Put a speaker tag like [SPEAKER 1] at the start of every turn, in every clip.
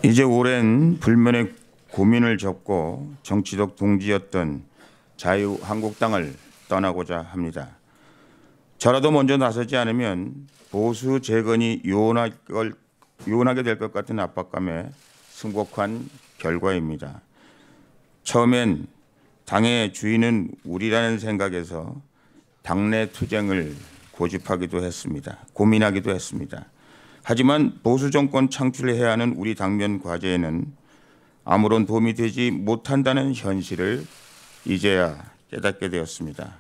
[SPEAKER 1] 이제 오랜 불면의 고민을 접고 정치적 동지였던 자유한국당을 떠나고자 합니다. 저라도 먼저 나서지 않으면 보수 재건이 요원하게 될 것 같은 압박감에 승복한 결과입니다. 처음엔 당의 주인은 우리라는 생각에서 당내 투쟁을 고집하기도 했습니다. 고민하기도 했습니다. 하지만 보수 정권 창출을 해야 하는 우리 당면 과제에는 아무런 도움이 되지 못한다는 현실을 이제야 깨닫게 되었습니다.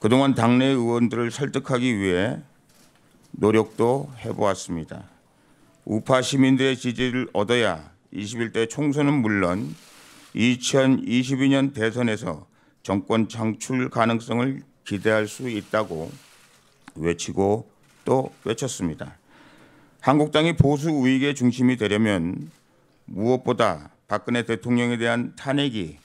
[SPEAKER 1] 그동안 당내 의원들을 설득하기 위해 노력도 해보았습니다. 우파 시민들의 지지를 얻어야 21대 총선은 물론 2022년 대선에서 정권 창출 가능성을 기대할 수 있다고 외치고 또 외쳤습니다. 한국당이 보수 우익의 중심이 되려면 무엇보다 박근혜 대통령에 대한 탄핵이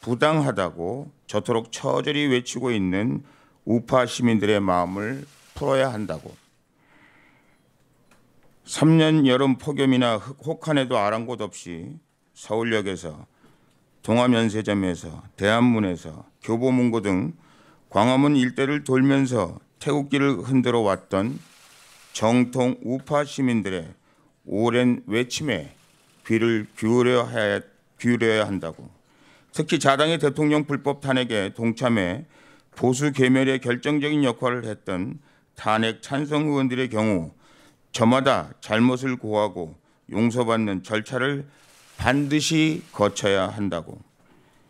[SPEAKER 1] 부당하다고 저토록 처절히 외치고 있는 우파 시민들의 마음을 풀어야 한다고. 3년 여름 폭염이나 혹한에도 아랑곳 없이 서울역에서 동화면세점에서 대한문에서 교보문고 등 광화문 일대를 돌면서 태극기를 흔들어 왔던 정통 우파 시민들의 오랜 외침에 귀를 기울여야 한다고. 특히 자당의 대통령 불법 탄핵에 동참해 보수 괴멸에 결정적인 역할을 했던 탄핵 찬성 의원들의 경우 저마다 잘못을 고하고 용서받는 절차를 반드시 거쳐야 한다고.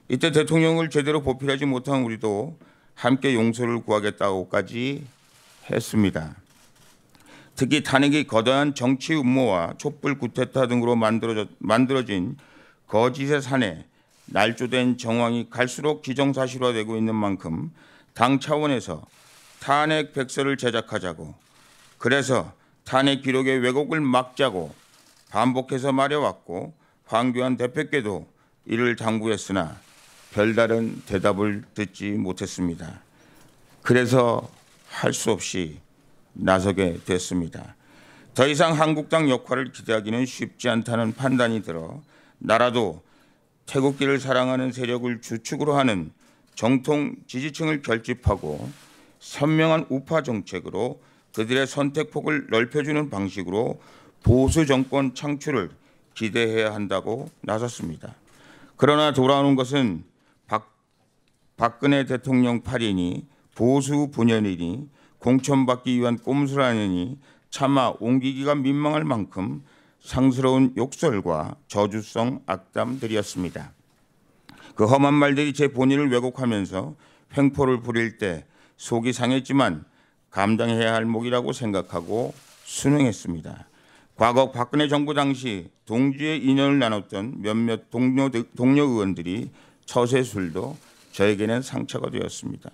[SPEAKER 1] 이때 대통령을 제대로 보필하지 못한 우리도 함께 용서를 구하겠다고까지 했습니다. 특히 탄핵이 거대한 정치 음모와 촛불 쿠데타 등으로 만들어진 거짓의 산에 날조된 정황이 갈수록 기정사실화되고 있는 만큼 당 차원에서 탄핵 백서를 제작하자고, 그래서 탄핵 기록의 왜곡을 막자고 반복해서 말해왔고 황교안 대표께도 이를 당부했으나 별다른 대답을 듣지 못했습니다. 그래서 할 수 없이 나서게 됐습니다. 더 이상 한국당 역할을 기대하기는 쉽지 않다는 판단이 들어 나라도 태극기를 사랑하는 세력을 주축으로 하는 정통 지지층을 결집하고 선명한 우파 정책으로 그들의 선택폭을 넓혀주는 방식으로 보수 정권 창출을 기대해야 한다고 나섰습니다. 그러나 돌아오는 것은 박근혜 대통령 8인이 보수 분열이니 공천받기 위한 꼼수라느니 차마 옮기기가 민망할 만큼 상스러운 욕설과 저주성 악담들이었습니다. 그 험한 말들이 제 본의를 왜곡하면서 횡포를 부릴 때 속이 상했지만 감당해야 할 몫이라고 생각하고 순응했습니다. 과거 박근혜 정부 당시 동지의 인연을 나눴던 몇몇 동료 의원들이 처세술도 저에게는 상처가 되었습니다.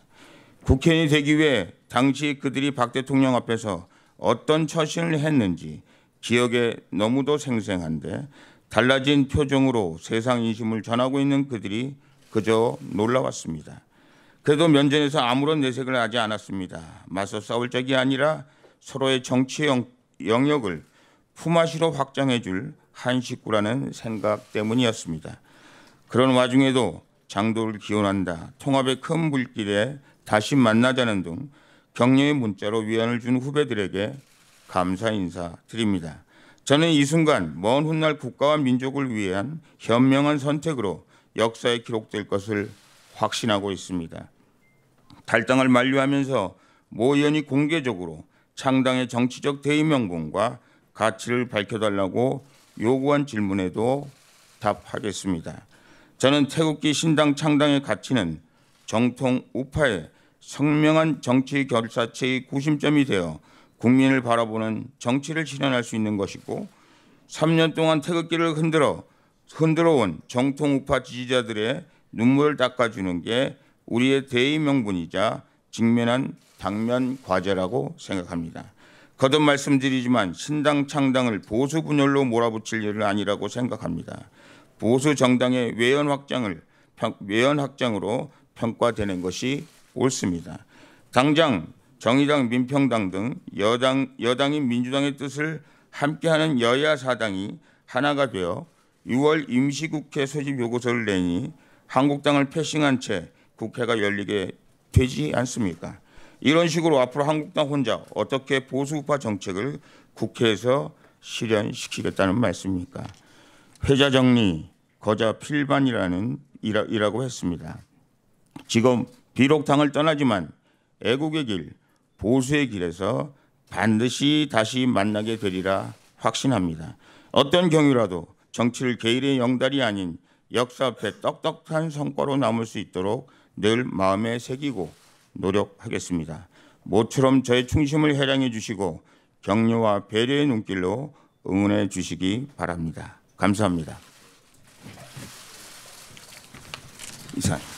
[SPEAKER 1] 국회의원이 되기 위해 당시 그들이 박 대통령 앞에서 어떤 처신을 했는지 기억에 너무도 생생한데 달라진 표정으로 세상 인심을 전하고 있는 그들이 그저 놀라웠습니다. 그래도 면전에서 아무런 내색을 하지 않았습니다. 맞서 싸울 적이 아니라 서로의 정치 영역을 품앗이로 확장해 줄 한 식구라는 생각 때문이었습니다. 그런 와중에도 장도를 기원한다, 통합의 큰 불길에 다시 만나자는 등 격려의 문자로 위안을 준 후배들에게 감사 인사 드립니다. 저는 이 순간 먼 훗날 국가와 민족을 위한 현명한 선택으로 역사에 기록될 것을 확신하고 있습니다. 탈당을 만류하면서 모 의원이 공개적으로 창당의 정치적 대의 명분과 가치를 밝혀달라고 요구한 질문에도 답하겠습니다. 저는 태극기 신당 창당의 가치는 정통 우파의 선명한 정치 결사체의 구심점이 되어 국민을 바라보는 정치를 실현할 수 있는 것이고 3년 동안 태극기를 흔들어 온 정통 우파 지지자들의 눈물을 닦아주는 게 우리의 대의 명분이자 직면한 당면 과제라고 생각합니다. 거듭 말씀드리지만 신당 창당을 보수 분열로 몰아붙일 일은 아니라고 생각합니다. 보수 정당의 외연 확장으로 평가되는 것이 옳습니다. 당장 정의당, 민평당 등 여당인 민주당의 뜻을 함께하는 여야 사당이 하나가 되어 6월 임시국회 소집 요구서를 내니 한국당을 패싱한 채 국회가 열리게 되지 않습니까? 이런 식으로 앞으로 한국당 혼자 어떻게 보수우파 정책을 국회에서 실현시키겠다는 말씀입니까? 회자 정리, 거자 필반이라고 했습니다. 지금 비록 당을 떠나지만 애국의 길, 보수의 길에서 반드시 다시 만나게 되리라 확신합니다. 어떤 경우라도 정치를 개인의 영달이 아닌 역사 앞에 떡떡한 성과로 남을 수 있도록 늘 마음에 새기고 노력하겠습니다. 모처럼 저의 충심을 해량해 주시고 격려와 배려의 눈길로 응원해 주시기 바랍니다. 감사합니다. 이상.